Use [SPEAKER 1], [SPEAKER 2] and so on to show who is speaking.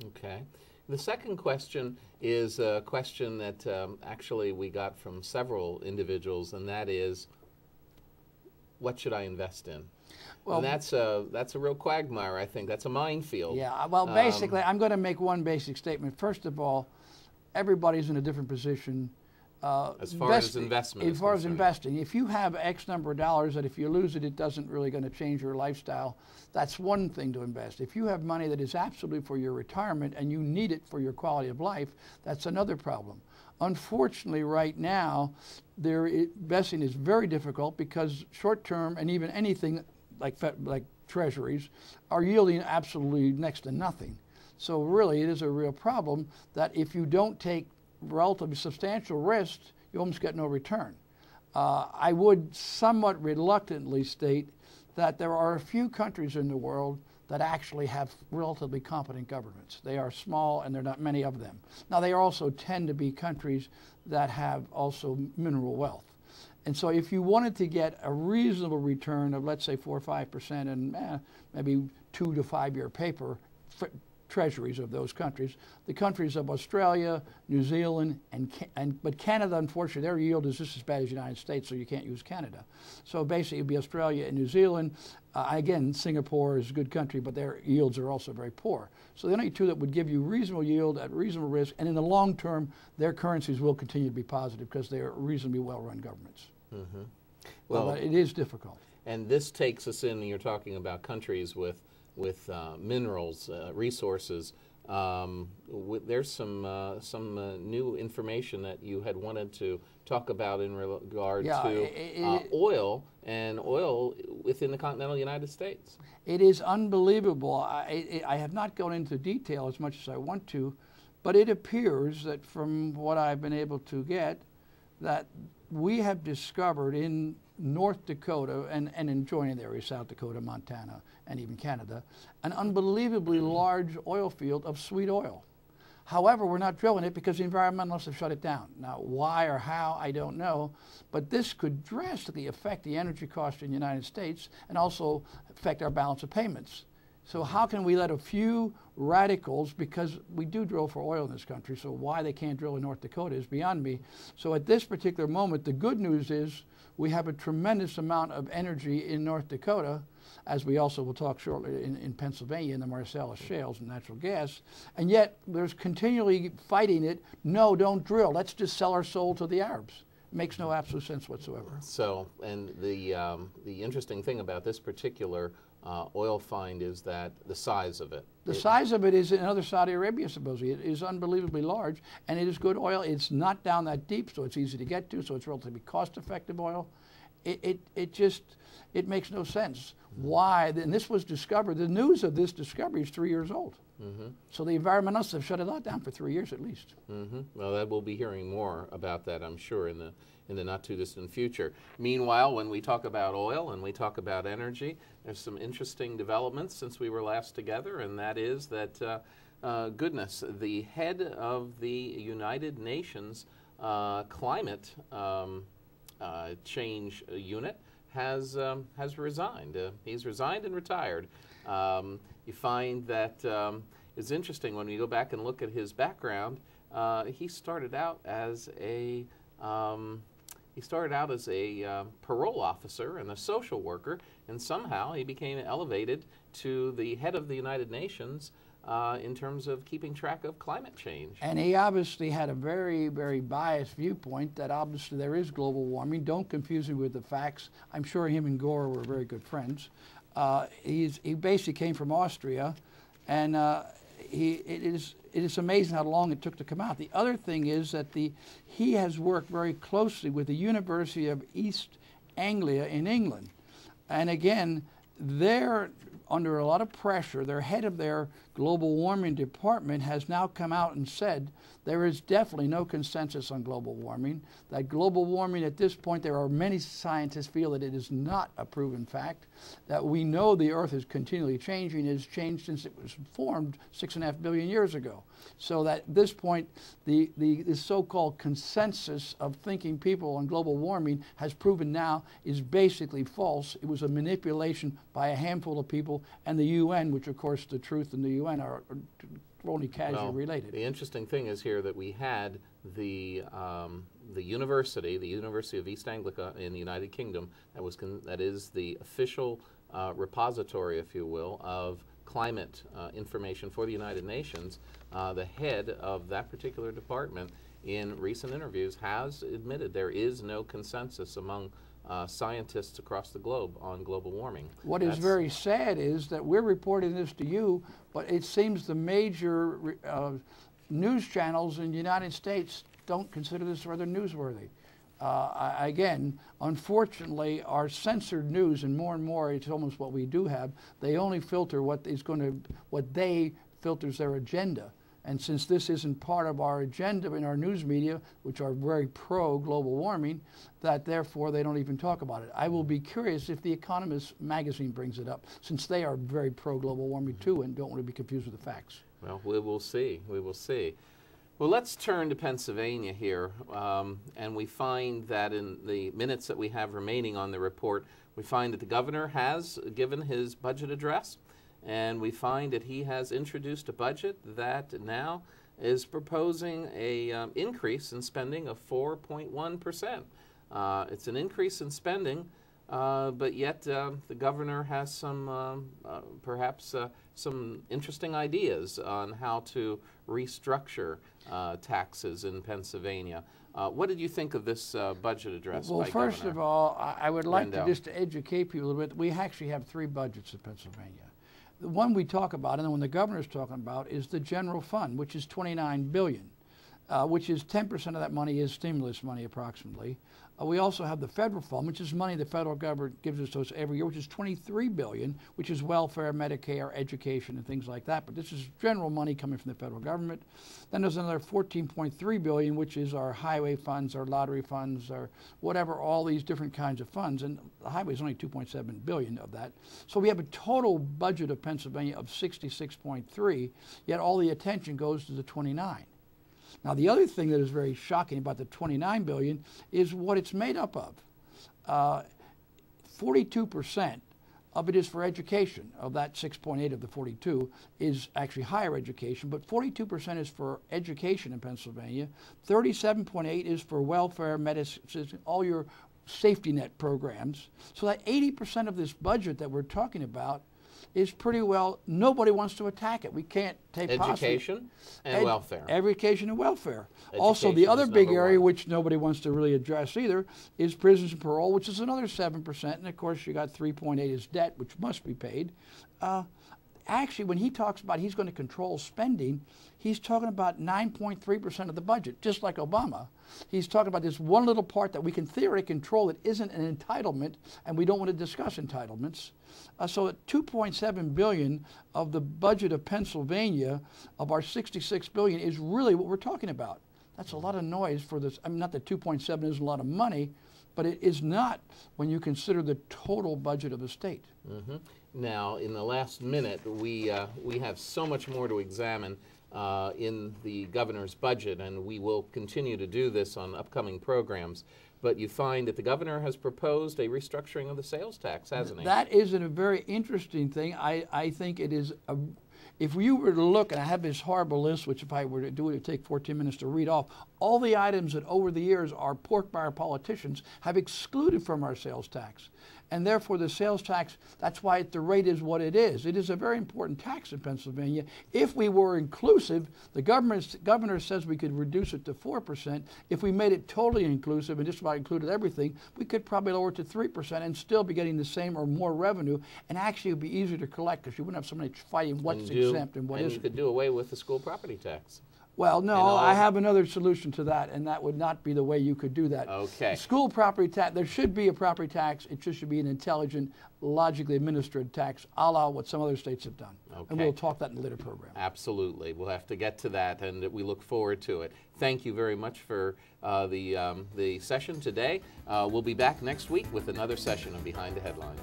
[SPEAKER 1] Okay. The second question is a question that actually we got from several individuals, and that is, what should I invest in? Well, and that's a real quagmire, I think. That's a minefield.
[SPEAKER 2] Yeah, well, basically, I'm going to make one basic statement. First of all, everybody's in a different position.
[SPEAKER 1] As far as investment.
[SPEAKER 2] As far as investing, if you have X number of dollars that if you lose it, it doesn't really going to change your lifestyle, that's one thing to invest. If you have money that is absolutely for your retirement and you need it for your quality of life, that's another problem. Unfortunately, right now, investing is very difficult because short-term and even anything like treasuries are yielding absolutely next to nothing. So really, it is a real problem that if you don't take relatively substantial risk, you almost get no return. I would somewhat reluctantly state that there are a few countries in the world that actually have relatively competent governments. They are small and there are not many of them. Now they also tend to be countries that have also mineral wealth. And so if you wanted to get a reasonable return of let's say 4 or 5% and maybe 2 to 5 year paper treasuries of those countries, the countries of Australia, New Zealand, but Canada, unfortunately, their yield is just as bad as the United States, so you can't use Canada. So basically, it'd be Australia and New Zealand. Again, Singapore is a good country, but their yields are also very poor. So the only two that would give you reasonable yield at reasonable risk, and in the long term, their currencies will continue to be positive because they are reasonably well-run governments.
[SPEAKER 1] Mm-hmm.
[SPEAKER 2] Well, but it is difficult.
[SPEAKER 1] And this takes us in, you're talking about countries with minerals, resources. There's some new information that you had wanted to talk about in regard to oil and oil within the continental United States.
[SPEAKER 2] It is unbelievable. I have not gone into detail as much as I want to, but it appears that from what I've been able to get, that we have discovered in North Dakota and in adjoining areas, South Dakota, Montana, and even Canada, an unbelievably large oil field of sweet oil. However, we're not drilling it because the environmentalists have shut it down. Now, why or how, I don't know, but this could drastically affect the energy cost in the United States and also affect our balance of payments. So how can we let a few radicals, because we do drill for oil in this country, so why they can't drill in North Dakota is beyond me. So at this particular moment, the good news is we have a tremendous amount of energy in North Dakota, as we also will talk shortly in Pennsylvania in the Marcellus shales and natural gas, and yet there's continually fighting it. No, don't drill. Let's just sell our soul to the Arabs. It makes no absolute sense whatsoever.
[SPEAKER 1] So, and the interesting thing about this particular oil find is that the size of it.
[SPEAKER 2] The size of it is another Saudi Arabia, supposedly. It is unbelievably large, and it is good oil. It's not down that deep, so it's easy to get to, so it's relatively cost-effective oil. It makes no sense. Why? And this was discovered, the news of this discovery is 3 years old. Mm-hmm. So the environmentalists have shut it all down for 3 years at least.
[SPEAKER 1] Mm-hmm. Well, that we'll be hearing more about that, I'm sure, in the not-too-distant future. Meanwhile, when we talk about oil and we talk about energy, there's some interesting developments since we were last together, and that is that, goodness, the head of the United Nations Climate Change Unit has resigned. He's resigned and retired. You find that it's interesting when you go back and look at his background. He started out as a parole officer and a social worker, and somehow he became elevated to the head of the United Nations in terms of keeping track of climate change.
[SPEAKER 2] And he obviously had a very, very biased viewpoint that obviously there is global warming. Don't confuse him with the facts. I'm sure him and Gore were very good friends. He basically came from Austria, and it is amazing how long it took to come out. The other thing is that he has worked very closely with the University of East Anglia in England. And again, they're under a lot of pressure. Their head of their global warming department has now come out and said there is definitely no consensus on global warming. That global warming at this point, there are many scientists feel that it is not a proven fact. That we know the Earth is continually changing. It has changed since it was formed 6.5 billion years ago. So that at this point, the so-called consensus of thinking people on global warming has proven now is basically false. It was a manipulation by a handful of people and the UN, which of course the truth and the UN are only casually related.
[SPEAKER 1] The interesting thing is here that we had the University of East Anglica in the United Kingdom, that is the official repository, if you will, of climate information for the United Nations. The head of that particular department in recent interviews has admitted there is no consensus among scientists across the globe on global warming.
[SPEAKER 2] What is very sad is that we're reporting this to you, but it seems the major news channels in the United States don't consider this rather newsworthy. Again, unfortunately, our censored news, and more, it's almost what we do have, they only filter what they filters their agenda. And since this isn't part of our agenda in our news media, which are very pro-global warming, that therefore they don't even talk about it. I will be curious if The Economist magazine brings it up, since they are very pro-global warming too and don't want to be confused with the facts.
[SPEAKER 1] Well, we will see. We will see. Well, let's turn to Pennsylvania here, and we find that in the minutes that we have remaining on the report, we find that the governor has given his budget address. And we find that he has introduced a budget that now is proposing a increase in spending of 4.1%. It's an increase in spending, but yet the governor has some, perhaps some interesting ideas on how to restructure taxes in Pennsylvania. What did you think of this budget address?
[SPEAKER 2] Well, first of all, I would like to just educate people a little bit. We actually have 3 budgets in Pennsylvania. The one we talk about, and the one the governor's talking about, is the general fund, which is $29 billion, which is 10% of that money is stimulus money approximately. We also have the federal fund, which is money the federal government gives us to us every year, which is $23 billion, which is welfare, Medicare, education, and things like that. But this is general money coming from the federal government. Then there's another $14.3 billion, which is our highway funds, our lottery funds, or whatever, all these different kinds of funds. And the highway is only $2.7 billion of that. So we have a total budget of Pennsylvania of $66.3, yet all the attention goes to the 29. Now, the other thing that is very shocking about the $29 billion is what it's made up of. 42% of it is for education. Of that 6.8 of the 42 is actually higher education, but 42% is for education in Pennsylvania. 37.8 is for welfare, medicine, all your safety net programs. So that 80% of this budget that we're talking about is pretty well, nobody wants to attack it. We can't take
[SPEAKER 1] education and welfare.
[SPEAKER 2] Education and welfare.
[SPEAKER 1] Education
[SPEAKER 2] also, the other big area,
[SPEAKER 1] 1.
[SPEAKER 2] which nobody wants to really address either, is prisons and parole, which is another 7%. And of course, you got 3.8 is debt, which must be paid. Actually, when he talks about he's going to control spending, he's talking about 9.3% of the budget, just like Obama. He's talking about this one little part that we can theoretically control that isn't an entitlement, and we don't want to discuss entitlements. So at $2.7 billion of the budget of Pennsylvania, of our $66 billion, is really what we're talking about. That's a lot of noise for this. I mean, not that 2.7 isn't a lot of money, but it is not when you consider the total budget of the state.
[SPEAKER 1] Mm-hmm. Now, in the last minute, we have so much more to examine in the governor's budget, and we will continue to do this on upcoming programs. But you find that the governor has proposed a restructuring of the sales tax, hasn't he?
[SPEAKER 2] That is a very interesting thing. I think it is a, if you were to look, and I have this horrible list, which if I were to do it, it would take 14 minutes to read off, all the items that over the years our pork barrel politicians have excluded from our sales tax. And therefore the sales tax, that's why the rate is what it is. It is a very important tax in Pennsylvania. If we were inclusive, the governor says we could reduce it to 4%. If we made it totally inclusive and just about included everything, we could probably lower it to 3% and still be getting the same or more revenue, and actually it would be easier to collect because you wouldn't have somebody fighting what's exempt and what isn't.
[SPEAKER 1] And you could do away with the school property tax.
[SPEAKER 2] Well, no, I have another solution to that, and that would not be the way you could do that.
[SPEAKER 1] Okay.
[SPEAKER 2] School property tax, there should be a property tax. It just should be an intelligent, logically administered tax, a la what some other states have done.
[SPEAKER 1] Okay.
[SPEAKER 2] And we'll talk that in a later program.
[SPEAKER 1] Absolutely. We'll have to get to that, and we look forward to it. Thank you very much for the session today. We'll be back next week with another session of Behind the Headlines.